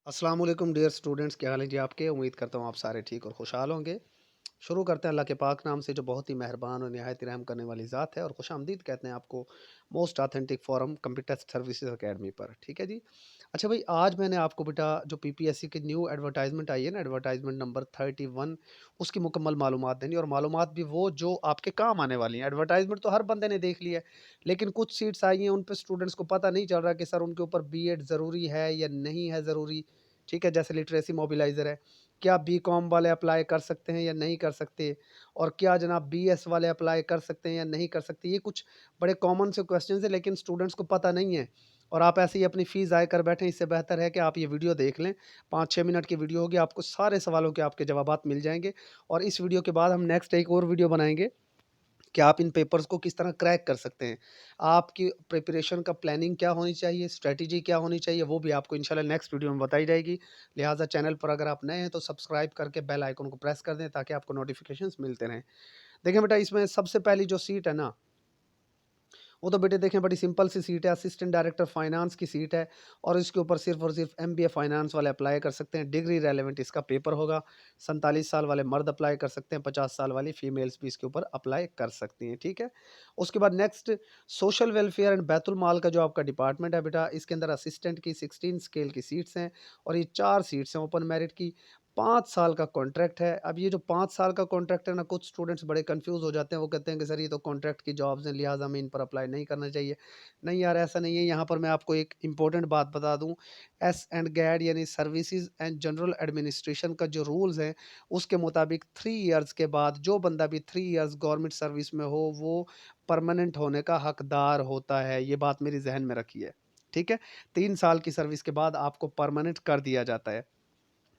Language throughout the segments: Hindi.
अस्सलाम वालेकुम डियर स्टूडेंट्स, क्या हाल है जी आपके। उम्मीद करता हूँ आप सारे ठीक और खुशहाल होंगे। शुरू करते हैं अल्लाह के पाक नाम से जो बहुत ही मेहरबान और निहायत रहम करने वाली ज़ात है, और खुशामदीद कहते हैं आपको most authentic forum computer services academy पर। ठीक है जी। अच्छा भाई, आज मैंने आपको बेटा जो पीपीएससी की न्यू एडवर्टाइजमेंट आई है ना, एडवर्टाइजमेंट नंबर 31, उसकी मुकम्मल मालूमात देनी, और मालूमात भी वो जो आपके काम आने वाली हैं। एडवर्टाइजमेंट तो हर बंदे ने देख लिया है, लेकिन कुछ सीट्स आई हैं उन पे स्टूडेंट्स को पता नहीं चल रहा कि सर उनके ऊपर बीएड ज़रूरी है या नहीं है ज़रूरी। ठीक है, जैसे लिटरेसी मोबिलाइज़र है, क्या बीकॉम वाले अप्लाई कर सकते हैं या नहीं कर सकते? और क्या जनाब बीएस वाले अप्लाई कर सकते हैं या नहीं कर सकते? ये कुछ बड़े कॉमन से क्वेश्चंस हैं, लेकिन स्टूडेंट्स को पता नहीं है, और आप ऐसे ही अपनी फ़ीस ज़ाया कर बैठें। इससे बेहतर है कि आप ये वीडियो देख लें। 5-6 मिनट की वीडियो होगी, आपको सारे सवालों के आपके जवाबात मिल जाएँगे, और इस वीडियो के बाद हम नेक्स्ट एक और वीडियो बनाएँगे कि आप इन पेपर्स को किस तरह क्रैक कर सकते हैं। आपकी प्रिपरेशन का प्लानिंग क्या होनी चाहिए, स्ट्रैटेजी क्या होनी चाहिए, वो भी आपको इंशाल्लाह नेक्स्ट वीडियो में बताई जाएगी। लिहाज़ा चैनल पर अगर आप नए हैं तो सब्सक्राइब करके बेल आइकन को प्रेस कर दें, ताकि आपको नोटिफ़िकेशंस मिलते रहें। देखिए बेटा, इसमें सबसे पहली जो सीट है ना, वो तो बेटे देखें बड़ी सिंपल सी सीट है, असिस्टेंट डायरेक्टर फाइनेंस की सीट है, और इसके ऊपर सिर्फ और सिर्फ एमबीए फाइनेंस वाले अप्लाई कर सकते हैं। डिग्री रेलेवेंट इसका पेपर होगा। 47 साल वाले मर्द अप्लाई कर सकते हैं, 50 साल वाली फीमेल्स भी इसके ऊपर अप्लाई कर सकती हैं। ठीक है। उसके बाद नेक्स्ट, सोशल वेलफेयर एंड बैतुल माल का जो आपका डिपार्टमेंट है बेटा, इसके अंदर असिस्टेंट की 16 स्केल की सीट्स हैं, और ये 4 सीट्स हैं ओपन मेरिट की। 5 साल का कॉन्ट्रैक्ट है। अब ये जो 5 साल का कॉन्ट्रैक्ट है ना, कुछ स्टूडेंट्स बड़े कन्फ्यूज़ हो जाते हैं। वो कहते हैं कि सर ये तो कॉन्ट्रैक्ट की जॉब्स हैं, लिहाज़ा हमें इन पर अप्लाई नहीं करना चाहिए। नहीं यार, ऐसा नहीं है। यहाँ पर मैं आपको एक इम्पोर्टेंट बात बता दूँ, एस एंड गैड यानी सर्विसेज़ एंड जनरल एडमिनिस्ट्रेशन का जो रूल्स हैं, उसके मुताबिक 3 इयर्स के बाद जो बंदा भी 3 इयर्स गवर्नमेंट सर्विस में हो, वो परमानेंट होने का हकदार होता है। ये बात मेरी ज़हन में रखिए। ठीक है? 3 साल की सर्विस के बाद आपको परमानेंट कर दिया जाता है।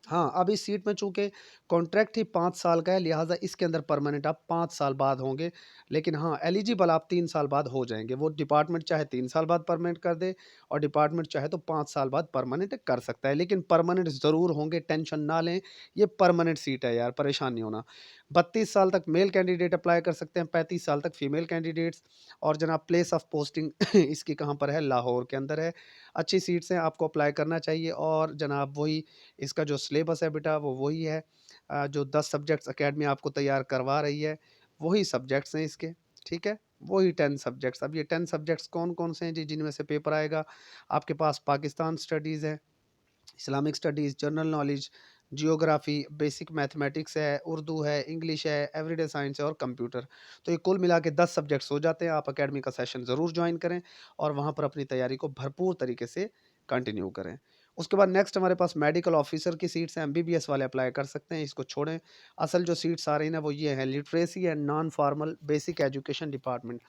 हाँ, अब इस सीट में चूँकि कॉन्ट्रैक्ट ही 5 साल का है, लिहाज़ा इसके अंदर परमानेंट आप 5 साल बाद होंगे। लेकिन हाँ, एलिजिबल आप 3 साल बाद हो जाएँगे। वो डिपार्टमेंट चाहे 3 साल बाद परमानेंट कर दे, और डिपार्टमेंट चाहे तो 5 साल बाद परमानेंट कर सकता है। लेकिन परमानेंट ज़रूर होंगे, टेंशन ना लें। ये परमानेंट सीट है यार, परेशान नहीं होना। 32 साल तक मेल कैंडिडेट अप्लाई कर सकते हैं, 35 साल तक फीमेल कैंडिडेट्स। और जनाब प्लेस ऑफ पोस्टिंग इसकी कहाँ पर है? लाहौर के अंदर है। अच्छी सीट्स हैं, आपको अप्लाई करना चाहिए। और जनाब वही इसका जो सिलेबस है बेटा, वो वही है। जो 10 सब्जेक्ट्स अकेडमी आपको तैयार करवा रही है, वही सब्जेक्ट्स हैं इसके। ठीक है? वही 10 सब्जेक्ट्स। अब ये 10 सब्जेक्ट्स कौन-कौन से हैं जी, जिनमें से पेपर आएगा? आपके पास पाकिस्तान स्टडीज़ है, Islamic studies, general knowledge, geography, basic mathematics है, उर्दू है, इंग्लिश है, एवरीडे साइंस है, और कंप्यूटर। तो ये कुल मिला के 10 सब्जेक्ट्स हो जाते हैं। आप अकेडमी का सेशन ज़रूर जॉइन करें, और वहाँ पर अपनी तैयारी को भरपूर तरीके से कंटिन्यू करें। उसके बाद नेक्स्ट हमारे पास मेडिकल ऑफ़िसर की सीट्स हैं, एमबीबीएस वाले अप्लाई कर सकते हैं, इसको छोड़ें। असल जो सीट्स आ रही हैं ना, वो ये हैं, literacy and non formal basic education department.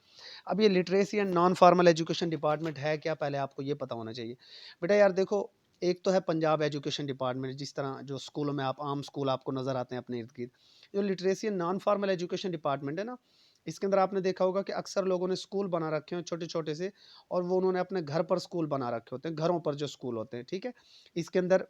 अब ये literacy and non formal education department है क्या, पहले आपको ये पता होना चाहिए। बेटा यार देखो, एक तो है पंजाब एजुकेशन डिपार्टमेंट, जिस तरह जो स्कूलों में आप आम स्कूल आपको नज़र आते हैं अपने इर्द-गिर्द। जो literacy and non formal education department है ना, इसके अंदर आपने देखा होगा कि अक्सर लोगों ने स्कूल बना रखे हैं छोटे-छोटे से, और वो उन्होंने अपने घर पर स्कूल बना रखे होते हैं, घरों पर जो स्कूल होते हैं, ठीक है? इसके अंदर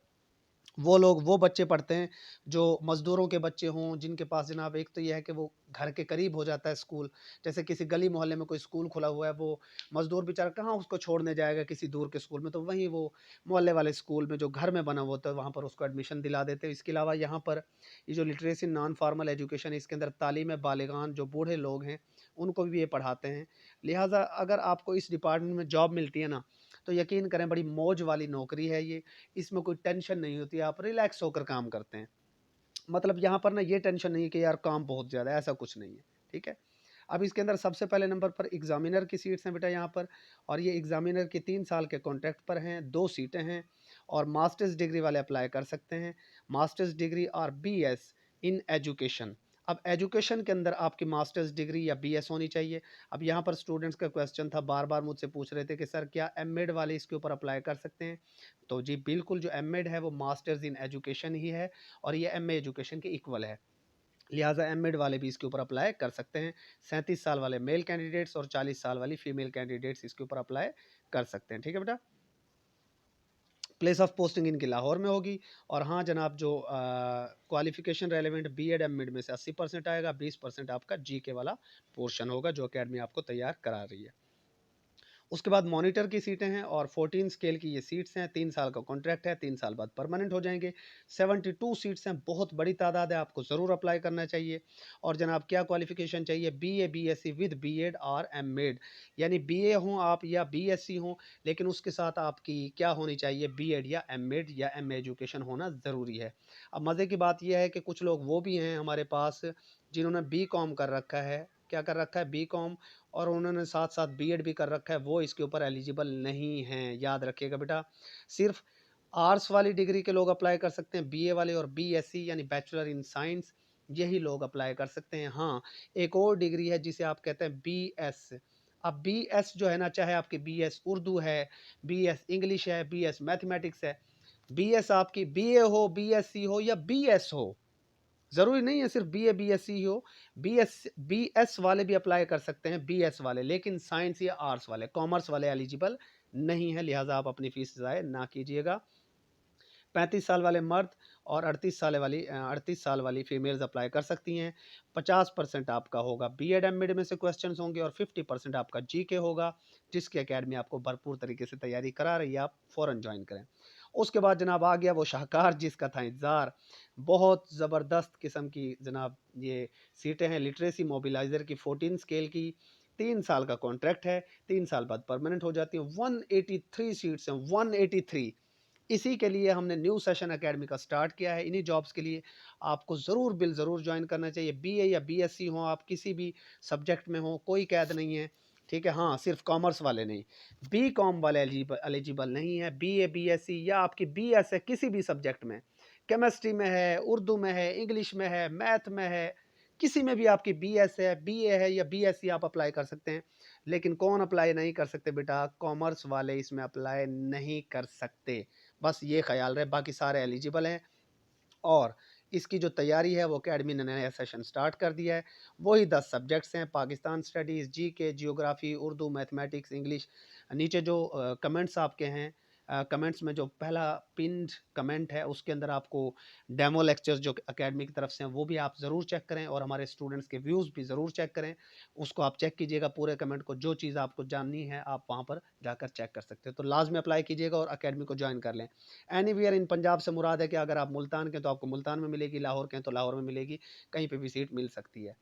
वो बच्चे पढ़ते हैं जो मज़दूरों के बच्चे हों, जिनके पास जनाब एक तो ये है कि वो घर के करीब हो जाता है स्कूल। जैसे किसी गली मोहल्ले में कोई स्कूल खुला हुआ है, वो मज़दूर बेचारा कहाँ उसको छोड़ने जाएगा किसी दूर के स्कूल में, तो वहीं वो मोहल्ले वाले स्कूल में जो घर में बना हुआ होता है, वहाँ पर उसको एडमिशन दिला देते हैं। इसके अलावा यहाँ पर ये जो लिटरेसी नॉन फॉर्मल एजुकेशन है, इसके अंदर तालीम बालिगान जो बूढ़े लोग हैं, उनको भी ये पढ़ाते हैं। लिहाज़ा अगर आपको इस डिपार्टमेंट में जॉब मिलती है ना, तो यकीन करें बड़ी मौज वाली नौकरी है ये। इसमें कोई टेंशन नहीं होती, आप रिलैक्स होकर काम करते हैं। मतलब यहाँ पर ना ये टेंशन नहीं है कि यार काम बहुत ज़्यादा है, ऐसा कुछ नहीं है, ठीक है? अब इसके अंदर सबसे पहले नंबर पर एग्ज़ामिनर की सीट्स हैं बेटा यहाँ पर, और ये एग्ज़ामिनर के 3 साल के कॉन्ट्रैक्ट पर हैं, 2 सीटें हैं, और मास्टर्स डिग्री वाले अप्लाई कर सकते हैं। मास्टर्स डिग्री और बीएस इन एजुकेशन। अब एजुकेशन के अंदर आपकी मास्टर्स डिग्री या बीएस होनी चाहिए। अब यहाँ पर स्टूडेंट्स का क्वेश्चन था, बार-बार मुझसे पूछ रहे थे कि सर क्या एमएड वाले इसके ऊपर अप्लाई कर सकते हैं? तो जी बिल्कुल, जो एमएड है वो मास्टर्स इन एजुकेशन ही है, और ये एमए एजुकेशन के इक्वल है। लिहाज़ा एमएड वाले भी इसके ऊपर अप्लाई कर सकते हैं। 37 साल वाले मेल कैंडिडेट्स और 40 साल वाली फीमेल कैंडिडेट्स इसके ऊपर अप्लाई कर सकते हैं। ठीक है बेटा? प्लेस ऑफ पोस्टिंग इनकी लाहौर में होगी। और हाँ जनाब, जो क्वालिफ़िकेशन रेलेवेंट बीएड एमएड में से 80% आएगा, 20% आपका जीके वाला पोर्शन होगा जो अकेडमी आपको तैयार करा रही है। उसके बाद मॉनिटर की सीटें हैं और 14 स्केल की ये सीट्स हैं, 3 साल का कॉन्ट्रैक्ट है, 3 साल बाद परमानेंट हो जाएँगे। 72 सीट्स हैं, बहुत बड़ी तादाद है, आपको ज़रूर अप्लाई करना चाहिए। और जनाब क्या क्वालिफ़िकेशन चाहिए? बीए, बीएससी विद बीएड और एमएड, यानी बीए हों आप या बीएससी हों, लेकिन उसके साथ आपकी क्या होनी चाहिए? बीएड या एमएड या एमए एजुकेशन होना ज़रूरी है। अब मज़े की बात ये है कि कुछ लोग वो भी हैं हमारे पास जिन्होंने बीकॉम कर रखा है, क्या कर रखा है? बीकॉम, और उन्होंने साथ-साथ बीएड भी कर रखा है, वो इसके ऊपर एलिजिबल नहीं हैं। याद रखिएगा बेटा, सिर्फ़ आर्ट्स वाली डिग्री के लोग अप्लाई कर सकते हैं, बीए वाले और बीएससी यानी बैचलर इन साइंस, यही लोग अप्लाई कर सकते हैं। हाँ, एक और डिग्री है जिसे आप कहते हैं बीएस। अब बीएस जो है ना, चाहे आपकी बीएस उर्दू है, बीएस इंग्लिश है, बीएस मैथमेटिक्स है, बीएस आपकी बीए हो, बीएससी हो या बीएस हो, ज़रूरी नहीं है सिर्फ बीए बीएससी ही हो, बीएस वाले भी अप्लाई कर सकते हैं, बीएस वाले, लेकिन साइंस या आर्ट्स वाले, कॉमर्स वाले एलिजिबल नहीं है, लिहाजा आप अपनी फीस ज़ाया ना कीजिएगा। 35 साल वाले मर्द और 38 साल वाली फीमेल्स अप्लाई कर सकती हैं। 50% आपका होगा बीएड एमएड में से क्वेश्चंस होंगे और 50% आपका जीके होगा, जिसकी एकेडमी आपको भरपूर तरीके से तैयारी करा रही है, आप फ़ौरन ज्वाइन करें। उसके बाद जनाब आ गया वो शाहकार जिसका था इंतज़ार, बहुत ज़बरदस्त किस्म की जनाब ये सीटें हैं, लिटरेसी मोबिलाइज़र की 14 स्केल की, 3 साल का कॉन्ट्रैक्ट है, 3 साल बाद परमानेंट हो जाती हैं। 183 सीट्स हैं, 183। इसी के लिए हमने न्यू सेशन एकेडमी का स्टार्ट किया है, इन्हीं जॉब्स के लिए आपको ज़रूर बिल ज़रूर ज्वाइन करना चाहिए। बीए या बीएससी हो आप, किसी भी सब्जेक्ट में हो, कोई कैद नहीं है, ठीक है। हाँ, सिर्फ कॉमर्स वाले नहीं, बी कॉम वाले एलिजिबल नहीं है। बीए बीएससी या आपकी बीएस है किसी भी सब्जेक्ट में, केमिस्ट्री में है, उर्दू में है, इंग्लिश में है, मैथ में है, किसी में भी आपकी बीएस है, बीए है या बीएससी, आप अप्लाई कर सकते हैं। लेकिन कौन अप्लाई नहीं कर सकते बेटा? कॉमर्स वाले इसमें अप्लाई नहीं कर सकते, बस ये ख्याल रहे, बाकी सारे एलिजिबल हैं। और इसकी जो तैयारी है वो अकेडमी ने नया सेशन स्टार्ट कर दिया है। वही 10 सब्जेक्ट्स हैं, Pakistan studies, GK, geography, Urdu, mathematics, English. नीचे जो कमेंट्स आपके हैं, कमेंट्स में जो पहला पिन्ड कमेंट है उसके अंदर आपको डेमो लेक्चर्स जो अकेडमी की तरफ से हैं वो भी आप ज़रूर चेक करें, और हमारे स्टूडेंट्स के व्यूज़ भी ज़रूर चेक करें। उसको आप चेक कीजिएगा पूरे कमेंट को, जो चीज़ आपको जाननी है आप वहाँ पर जाकर चेक कर सकते हैं। तो लाज़मी अप्लाई कीजिएगा और अकेडमी को ज्वाइन कर लें। एनीवेयर इन पंजाब से मुराद है कि अगर आप मुल्तान के हैं तो आपको मुल्तान में मिलेगी, लाहौर के हैं तो लाहौर में मिलेगी, कहीं पे भी सीट मिल सकती है।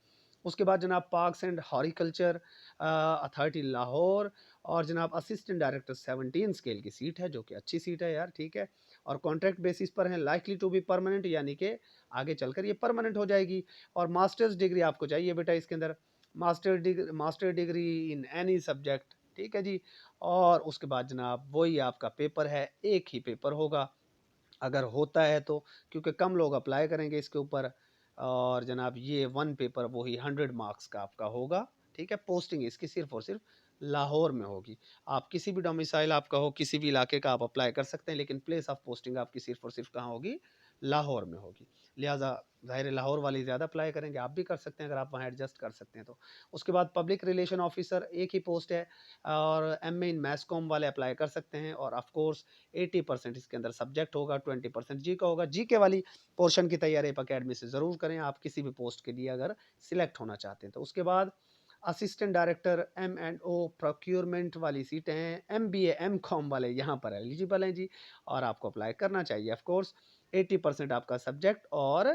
उसके बाद जनाब parks and horticulture authority Lahore, और जनाब असिस्टेंट डायरेक्टर 17 स्केल की सीट है, जो कि अच्छी सीट है यार, ठीक है। और कॉन्ट्रैक्ट बेसिस पर है, लाइकली टू बी परमानेंट, यानी कि आगे चलकर ये परमानेंट हो जाएगी। और मास्टर्स डिग्री आपको चाहिए बेटा इसके अंदर, master degree in any subject, ठीक है जी। और उसके बाद जनाब वही आपका पेपर है, एक ही पेपर होगा अगर होता है तो, क्योंकि कम लोग अप्लाई करेंगे इसके ऊपर। और जनाब ये वन पेपर वही 100 मार्क्स का आपका होगा, ठीक है। पोस्टिंग इसकी सिर्फ और सिर्फ लाहौर में होगी। आप किसी भी डोमिसाइल आपका हो, किसी भी इलाके का आप अप्लाई कर सकते हैं, लेकिन प्लेस ऑफ पोस्टिंग आपकी सिर्फ और सिर्फ कहाँ होगी? लाहौर में होगी। लिहाजा ज़ाहिर है लाहौर वाले ज़्यादा अप्लाई करेंगे, आप भी कर सकते हैं अगर आप वहाँ एडजस्ट कर सकते हैं तो। उसके बाद पब्लिक रिलेशन ऑफिसर एक ही पोस्ट है, और एमए इन मैस कॉम वाले अप्लाई कर सकते हैं। और ऑफ कोर्स 80% इसके अंदर सब्जेक्ट होगा, 20% जी का होगा। जी के वाली पोर्शन की तैयारी आप अकेडमी से ज़रूर करें, आप किसी भी पोस्ट के लिए अगर सिलेक्ट होना चाहते हैं तो। उसके बाद assistant director M and O procurement वाली सीटें हैं, एम बी एम कॉम वाले यहाँ पर एलिजिबल हैं जी, और आपको अप्लाई करना चाहिए। ऑफ कोर्स 80% आपका सब्जेक्ट और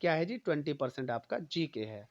क्या है जी, 20% आपका जी के है।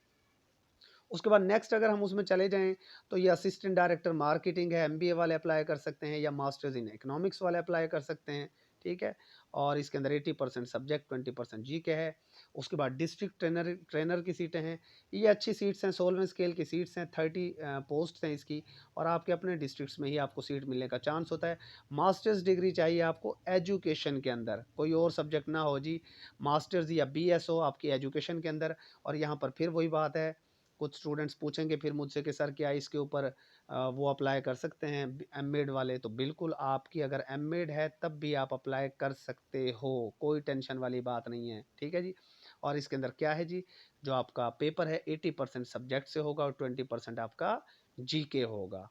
उसके बाद नेक्स्ट अगर हम उसमें चले जाएँ तो ये असिस्टेंट डायरेक्टर मार्केटिंग है, एमबीए वाले अप्लाई कर सकते हैं, या मास्टर्स इन इकोनॉमिक्स वाले अप्लाई कर सकते हैं, ठीक है। और इसके अंदर 80% सब्जेक्ट, 20% जीके है। उसके बाद डिस्ट्रिक्ट ट्रेनर ट्रेनर की सीटें हैं, ये अच्छी सीट्स हैं, 16वें स्केल की सीट्स हैं, 30 पोस्ट हैं इसकी, और आपके अपने डिस्ट्रिक्ट्स में ही आपको सीट मिलने का चांस होता है। मास्टर्स डिग्री चाहिए आपको एजुकेशन के अंदर, कोई और सब्जेक्ट ना हो जी, मास्टर्स या बीएस हो आपकी एजुकेशन के अंदर। और यहाँ पर फिर वही बात है, कुछ स्टूडेंट्स पूछेंगे फिर मुझसे कि सर क्या इसके ऊपर वो अप्लाई कर सकते हैं एमएड वाले? तो बिल्कुल, आपकी अगर एमएड है तब भी आप अप्लाई कर सकते हो, कोई टेंशन वाली बात नहीं है, ठीक है जी। और इसके अंदर क्या है जी, जो आपका पेपर है 80% सब्जेक्ट से होगा और 20% आपका जीके होगा।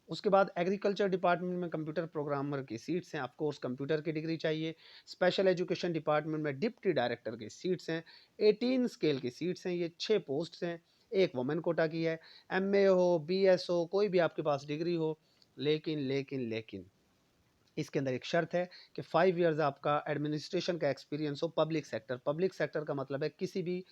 उसके बाद एग्रीकल्चर डिपार्टमेंट में कंप्यूटर प्रोग्रामर की सीट्स हैं, ऑफकोर्स कंप्यूटर की डिग्री चाहिए। स्पेशल एजुकेशन डिपार्टमेंट में डिप्टी डायरेक्टर की सीट्स हैं, 18 स्केल की सीट्स हैं, ये 6 पोस्ट्स हैं, एक वुमेन कोटा की है। एमए हो, बीएस हो, कोई भी आपके पास डिग्री हो, लेकिन इसके अंदर एक शर्त है कि 5 इयर्स आपका एडमिनिस्ट्रेशन का एक्सपीरियंस हो पब्लिक सेक्टर का मतलब है किसी भी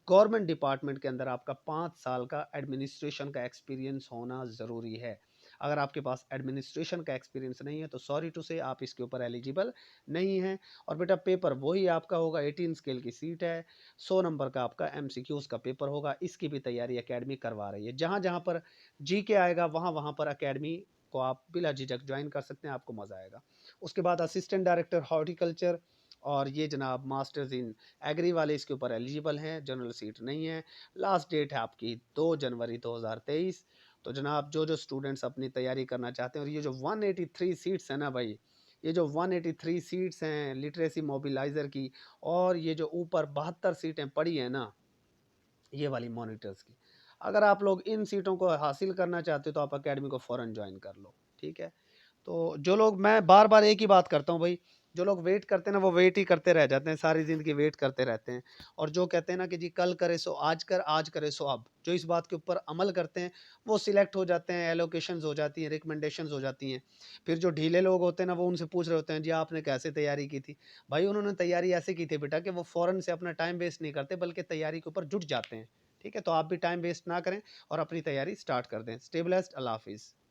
गवर्नमेंट डिपार्टमेंट के अंदर आपका 5 साल का एडमिनिस्ट्रेशन का एक्सपीरियंस होना ज़रूरी है। अगर आपके पास एडमिनिस्ट्रेशन का एक्सपीरियंस नहीं है तो सॉरी टू से आप इसके ऊपर एलिजिबल नहीं हैं। और बेटा पेपर वही आपका होगा, 18 स्केल की सीट है, 100 नंबर का आपका एमसीक्यूज का पेपर होगा। इसकी भी तैयारी एकेडमी करवा रही है। जहाँ जहाँ पर जीके आएगा वहाँ वहाँ पर एकेडमी को आप बिला झिझक ज्वाइन कर सकते हैं, आपको मज़ा आएगा। उसके बाद असिस्टेंट डायरेक्टर हॉर्टिकल्चर, और ये जनाब मास्टर्स इन एग्री वाले इसके ऊपर एलिजिबल हैं, जनरल सीट नहीं है। लास्ट डेट है आपकी 2 जनवरी 2023। तो जनाब जो स्टूडेंट्स अपनी तैयारी करना चाहते हैं, और ये जो 183 सीट्स हैं ना भाई, ये जो 183 सीट्स हैं लिटरेसी मोबिलाइज़र की, और ये जो ऊपर 72 सीटें पड़ी हैं ना ये वाली मॉनिटर्स की, अगर आप लोग इन सीटों को हासिल करना चाहते हो तो आप एकेडमी को फ़ौरन ज्वाइन कर लो, ठीक है। तो जो लोग, मैं बार-बार एक ही बात करता हूँ भाई, जो लोग वेट करते हैं ना वो वेट ही करते रह जाते हैं, सारी ज़िंदगी वेट करते रहते हैं। और जो कहते हैं ना कि जी कल करे सो आज कर, आज करे सो अब, जो इस बात के ऊपर अमल करते हैं वो सिलेक्ट हो जाते हैं, एलोकेशंस हो जाती हैं, रिकमेंडेशंस हो जाती हैं। फिर जो ढीले लोग होते हैं ना वो उनसे पूछ रहे होते हैं, जी आपने कैसे तैयारी की थी? भाई उन्होंने तैयारी ऐसे की थी बेटा कि वो फ़ौरन से अपना टाइम वेस्ट नहीं करते बल्कि तैयारी के ऊपर जुट जाते हैं, ठीक है? तो आप भी टाइम वेस्ट ना करें और अपनी तैयारी स्टार्ट कर दें। स्टे ब्लेस्ड, अल्लाह हाफ़िज़।